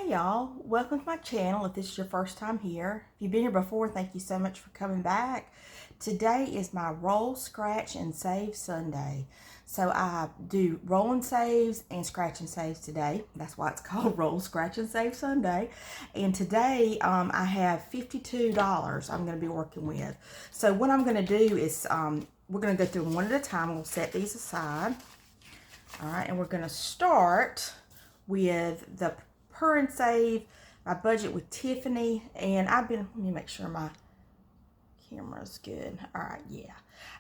Hey y'all, welcome to my channel if this is your first time here. If you've been here before, thank you so much for coming back. Today is my roll, scratch, and save Sunday. So I do roll and saves and scratch and saves today. That's why it's called Roll, Scratch, and Save Sunday. And today I have $52 I'm going to be working with. So what I'm going to do is we're going to go through them one at a time. We'll set these aside. All right, and we're going to start with the Per and Save, my budget with Tiffany, and let me make sure my camera's good. All right, yeah.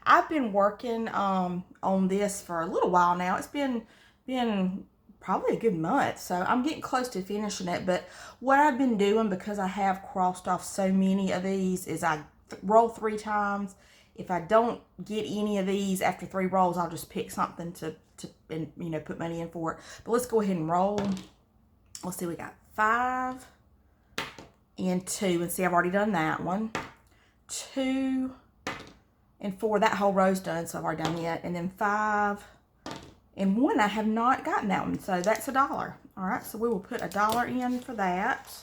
I've been working on this for a little while now. It's been probably a good month, so I'm getting close to finishing it. But what I've been doing, because I have crossed off so many of these, is I roll 3 times. If I don't get any of these after 3 rolls, I'll just pick something to put money in for it. But let's go ahead and roll. Let's see, we got 5 and 2, and see, I've already done that one. 2 and 4, that whole row's done, so I've already done it. And then 5 and 1, I have not gotten that one, so that's $1. All right, so we will put $1 in for that.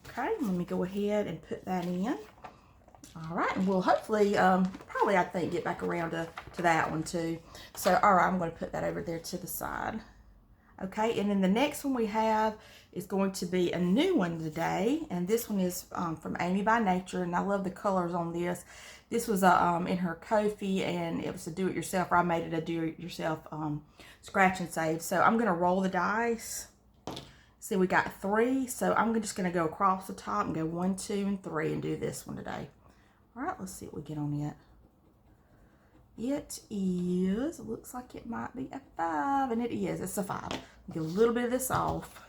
Okay, let me go ahead and put that in. All right, and we'll hopefully, probably, I think, get back around to that one too. So, all right, I'm going to put that over there to the side. Okay, and then the next one we have is going to be a new one today, and this one is from Amy by Nature, and I love the colors on this. This was in her Ko-fi, and it was a do-it-yourself, or I made it a do-it-yourself scratch and save. So I'm going to roll the dice. See, we got 3, so I'm just going to go across the top and go 1, 2, and 3 and do this one today. All right, let's see what we get on it. It looks like it might be a 5, and it is. It's a 5. Get a little bit of this off.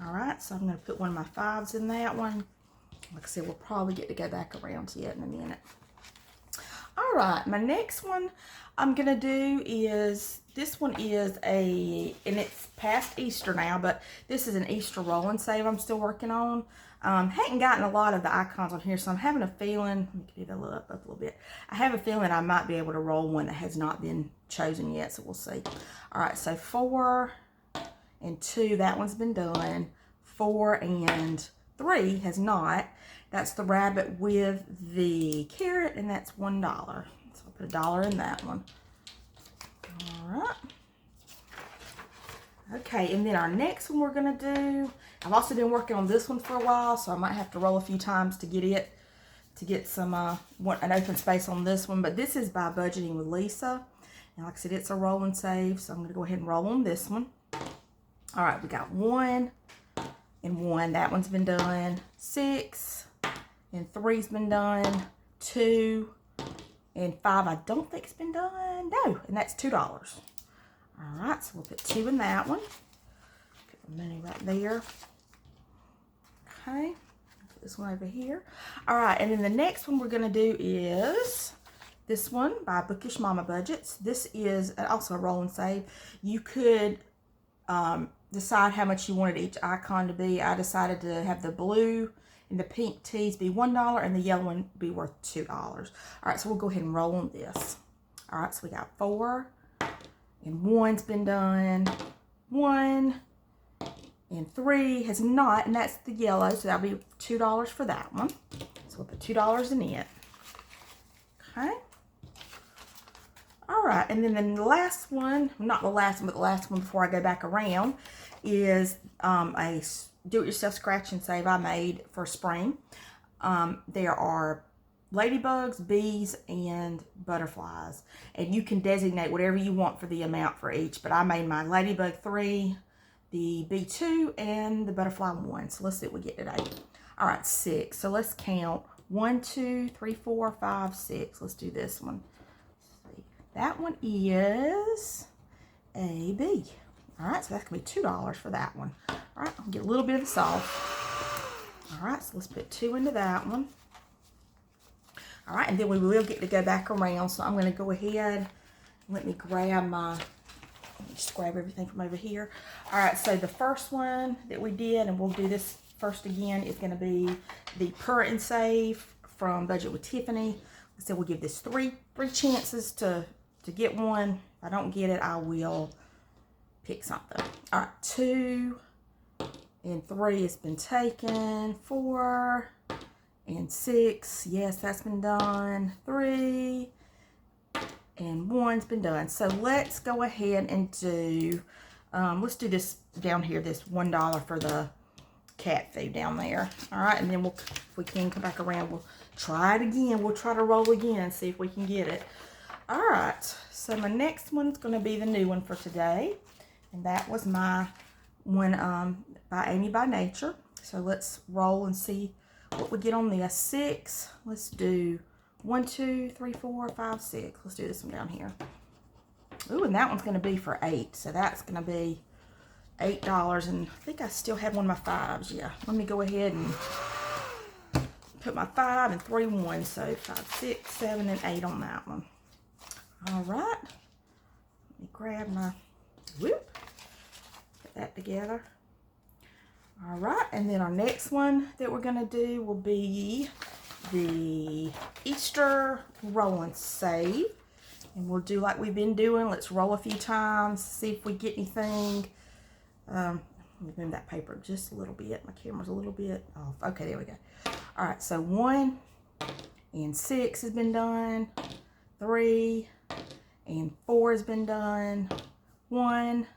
All right, so I'm going to put one of my 5s in that one. Like I said, we'll probably get to go back around to it in a minute. All right, my next one I'm going to do is, this one is and it's past Easter now, but this is an Easter roll and save I'm still working on. Hadn't gotten a lot of the icons on here, so I'm having a feeling, let me get it up a little bit. I have a feeling I might be able to roll one that has not been chosen yet, so we'll see. All right, so 4 and 2, that one's been done. 4 and 3 has not. That's the rabbit with the carrot, and that's $1. So I'll put $1 in that one. All right. Okay, and then our next one we're going to do, I've also been working on this one for a while, so I might have to roll a few times to get some an open space on this one. But this is by Budgeting with Lisa. And like I said, it's a roll and save, so I'm going to go ahead and roll on this one. All right, we got 1 and 1. That one's been done. 6 and 3's been done. 2 and 5, I don't think it's been done. No, and that's $2. All right, so we'll put 2 in that one. Put the money right there. Okay, put this one over here. All right, and then the next one we're going to do is this one by Bookish Mama Budgets. This is also a roll and save. You could decide how much you wanted each icon to be. I decided to have the blue and the pink tees be $1 and the yellow one be worth $2. All right, so we'll go ahead and roll on this. All right, so we got 4 and 1's been done. 1 and 3 has not, and that's the yellow, so that'll be $2 for that one. So we'll put $2 in it. Okay. All right, and then the last one, not the last one, but the last one before I go back around, is a do-it-yourself scratch and save I made for spring. There are ladybugs, bees, and butterflies, and you can designate whatever you want for the amount for each, but I made my ladybug 3, the bee 2, and the butterfly 1. So let's see what we get today. All right, 6. So let's count 1, 2, 3, 4, 5, 6. Let's do this one. Let's see. That one is a bee. All right, so that's gonna be $2 for that one. All right, I'll get a little bit of this off. All right, so let's put 2 into that one. All right, and then we will get to go back around. So I'm going to go ahead and let me grab just grab everything from over here. All right, so the first one that we did, and we'll do this first again, is going to be the Per and Save from Budget with Tiffany. So we'll give this three chances to get one. If I don't get it, I will pick something. All right, 2 and 3 has been taken. 4 and 6, yes, that's been done. 3 and 1's been done. So let's go ahead and do, let's do this down here, this $1 for the cat food down there. All right, and then we'll, if we can come back around, we'll try it again. We'll try to roll again and see if we can get it. All right, so my next one's going to be the new one for today, and that was my one by Amy by Nature. So let's roll and see what we get on this. 6. Let's do 1, 2, 3, 4, 5, 6. Let's do this one down here. Ooh, and that one's going to be for 8. So that's going to be $8. And I think I still had one of my 5s. Yeah, let me go ahead and put my 5 and 3 1. So 5, 6, 7, and 8 on that one. All right. Let me grab my whoop. Put that together. All right, and then our next one that we're going to do will be the Easter roll and save. And we'll do like we've been doing. Let's roll a few times, see if we get anything. Let me move that paper just a little bit. My camera's a little bit off. Okay, there we go. All right, so 1 and 6 has been done. 3 and 4 has been done. 1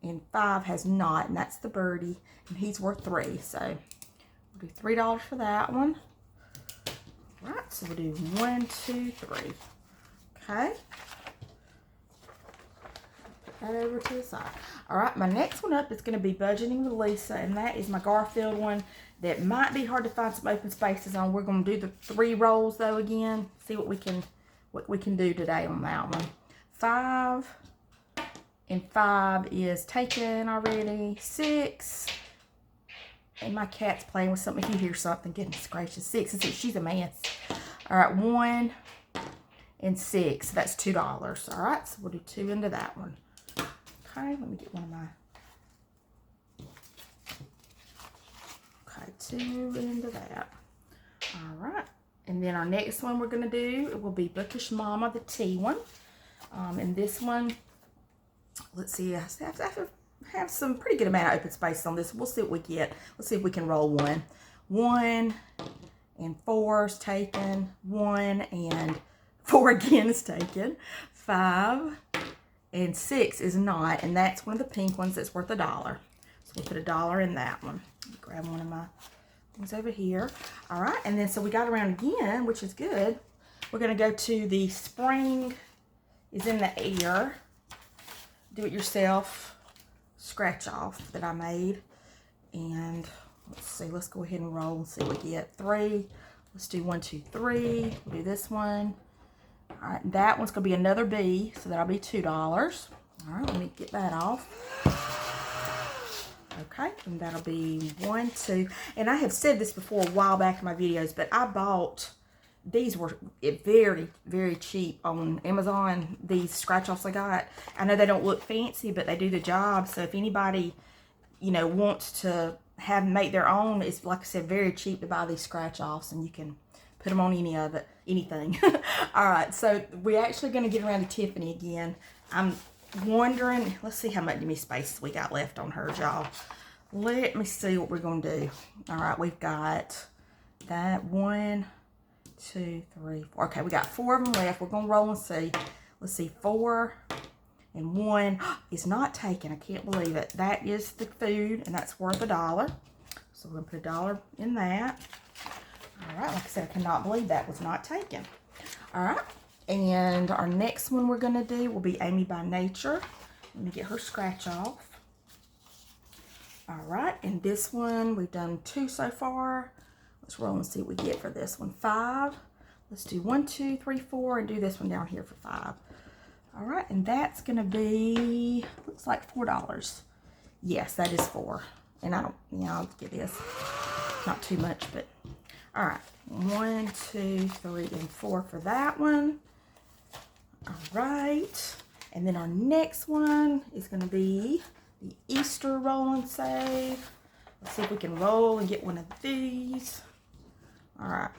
and 5 has not, and that's the birdie, and he's worth 3. So we'll do $3 for that one. All right, so we'll do 1, 2, 3. Okay. Put that over to the side. All right, my next one up is going to be Budgeting with Lisa, and that is my Garfield one that might be hard to find some open spaces on. We're going to do the 3 rolls though again. See what we can do today on that one. 5 and 5 is taken already. 6, and my cat's playing with something. If you hear something, goodness gracious. 6 and 6, she's a mess. All right, 1 and 6, that's $2. All right, so we'll do 2 into that one. Okay, let me get one of my, okay, 2 into that. All right, and then our next one we're gonna do, it will be Bookish Mama, the T one. And this one, let's see, I have some pretty good amount of open space on this. We'll see what we get. Let's see if we can roll 1. 1 and 4 is taken. 1 and 4 again is taken. 5 and 6 is not, and that's one of the pink ones that's worth $1. So we'll put $1 in that one. Grab one of my things over here. All right, and then so we got around again, which is good. We're gonna go to the Spring is in the Air do-it-yourself scratch off that I made. And let's see, let's go ahead and roll and see what we get. 3. Let's do 1, 2, 3. We'll do this one. All right, that one's gonna be another B, so that'll be $2. All right, let me get that off. Okay, and that'll be 1, 2. And I have said this before a while back in my videos, but I bought, these were very, very cheap on Amazon, these scratch-offs I got. I know they don't look fancy, but they do the job. So if anybody, you know, wants to make their own, it's, like I said, very cheap to buy these scratch-offs, and you can put them on anything. All right, so we're actually going to get around to Tiffany again. I'm wondering, let's see how much space we got left on hers, y'all. Let me see what we're going to do. All right, we've got that 1, 2, 3, 4. Okay, we got 4 of them left. We're going to roll and see. Let's see, 4 and 1 is not taken. I can't believe it. That is the food, and that's worth $1. So we're going to put $1 in that. All right, like I said, I cannot believe that was not taken. All right, and our next one we're going to do will be Amy by Nature. Let me get her scratch off. All right, and this one, we've done 2 so far. Let's roll and see what we get for this one. 5. Let's do 1, 2, 3, 4, and do this one down here for 5. All right, and that's going to be, looks like $4. Yes, that is 4. And I don't, I'll get this. Not too much, but all right. 1, 2, 3, and 4 for that one. All right. And then our next one is going to be the Easter roll and save. Let's see if we can roll and get one of these. All right.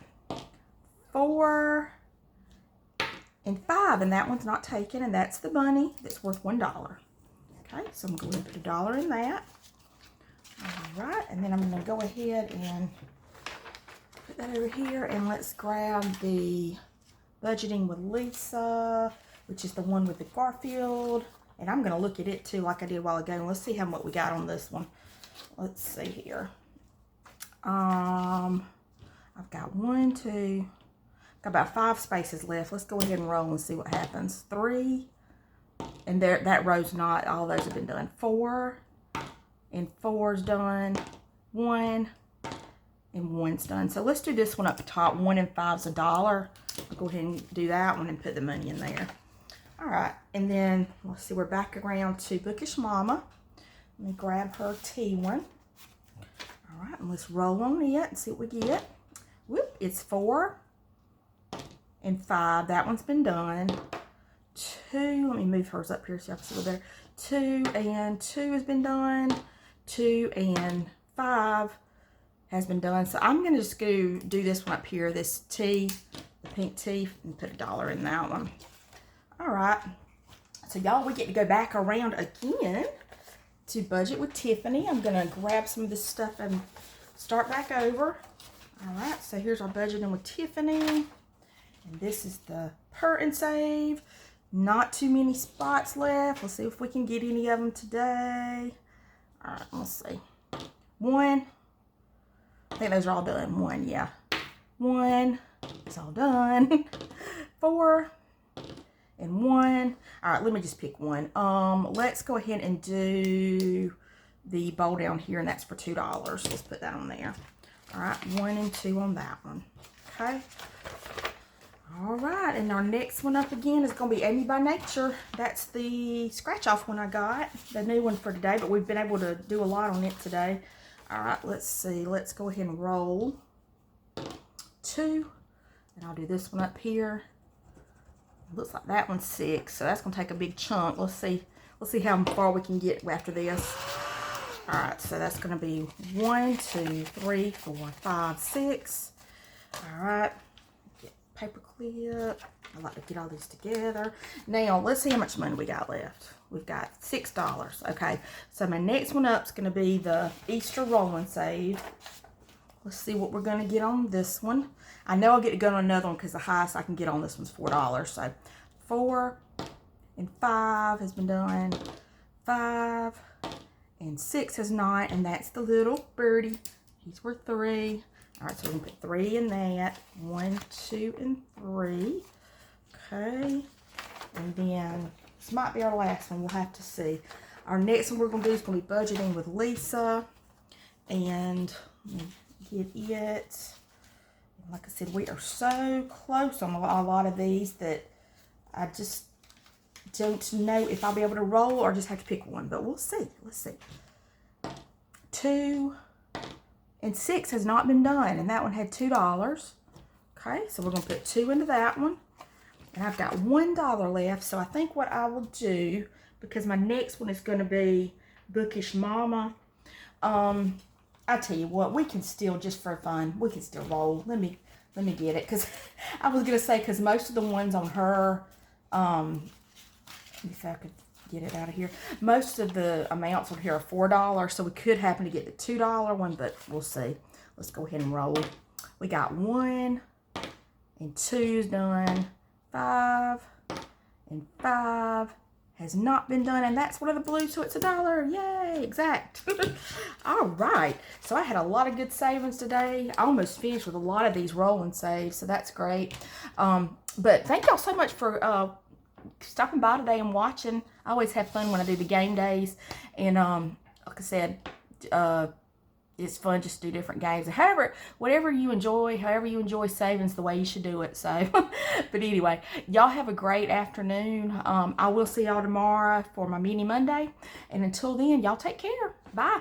4 and 5, and that one's not taken, and that's the bunny that's worth $1. Okay, so I'm going to put $1 in that. All right, and then I'm going to go ahead and put that over here, and let's grab the Budgeting with Lisa, which is the one with the Garfield. And I'm going to look at it too, like I did a while ago. And let's see what we got on this one. Let's see here. I've got got about 5 spaces left. Let's go ahead and roll and see what happens. 3, and there, that row's not, all those have been done. 4, and 4's done. 1, and 1's done. So let's do this one up the top. 1 and 5's $1. I'll go ahead and do that one and put the money in there. All right, and then let's see, we're back around to Bookish Mama. Let me grab her T1. All right, and let's roll on it and see what we get. Whoop, it's 4 and 5. That one's been done. 2, let me move hers up here so you can see what there. 2 and 2 has been done. 2 and 5 has been done. So I'm going to just go do this one up here, this T, the pink T, and put $1 in that one. All right. So y'all, we get to go back around again to Budget with Tiffany. I'm going to grab some of this stuff and start back over. All right. So here's our Budgeting with Tiffany. And this is the Purr and Save. Not too many spots left. Let's see if we can get any of them today. All right. Let's see. 1. I think those are all done. 1, yeah. 1. It's all done. 4. And 1. All right, let me just pick 1. Let's go ahead and do the bowl down here, and that's for $2. Let's put that on there. All right, 1 and 2 on that one. Okay. All right, and our next one up again is going to be Amy by Nature. That's the scratch-off one I got, the new one for today, but we've been able to do a lot on it today. All right, let's see. Let's go ahead and roll 2, and I'll do this one up here. Looks like that one's 6, so that's gonna take a big chunk. Let's see how far we can get after this. All right, so that's gonna be 1, 2, 3, 4, 5, 6. All right, get paper clip. I like to get all these together. Now let's see how much money we got left. We've got $6. Okay, so my next one up is gonna be the Easter Roll and Save. Let's see what we're gonna get on this one. I know I'll get to go on another one because the highest I can get on this one's $4. So 4 and 5 has been done. 5 and 6 has not, and that's the little birdie. He's worth 3. All right, so we're gonna put 3 in that. 1, 2, and 3. Okay, and then this might be our last one. We'll have to see. Our next one we're gonna do is gonna be Budgeting with Lisa, and get it. Like I said, we are so close on a lot of these that I just don't know if I'll be able to roll or just have to pick one, but we'll see. Let's see. 2 and 6 has not been done, and that one had $2. Okay, so we're going to put 2 into that one, and I've got $1 left. So I think what I will do, because my next one is going to be Bookish Mama, I tell you what, we can still, just for fun, we can still roll. Let me get it, because I was gonna say, because most of the ones on her, if I could get it out of here, most of the amounts on here are $4, so we could happen to get the $2 one, but we'll see. Let's go ahead and roll. We got 1 and 2's done. 5 and 5 has not been done, and that's one of the blues, so it's $1. Yay, exact. All right, so I had a lot of good savings today. I almost finished with a lot of these roll and saves, so that's great. But thank y'all so much for stopping by today and watching. I always have fun when I do the game days, and like I said, it's fun just to do different games. However, whatever you enjoy, however you enjoy savings, the way you should do it. So, but anyway, y'all have a great afternoon. I will see y'all tomorrow for my Mini Monday. And until then, y'all take care. Bye.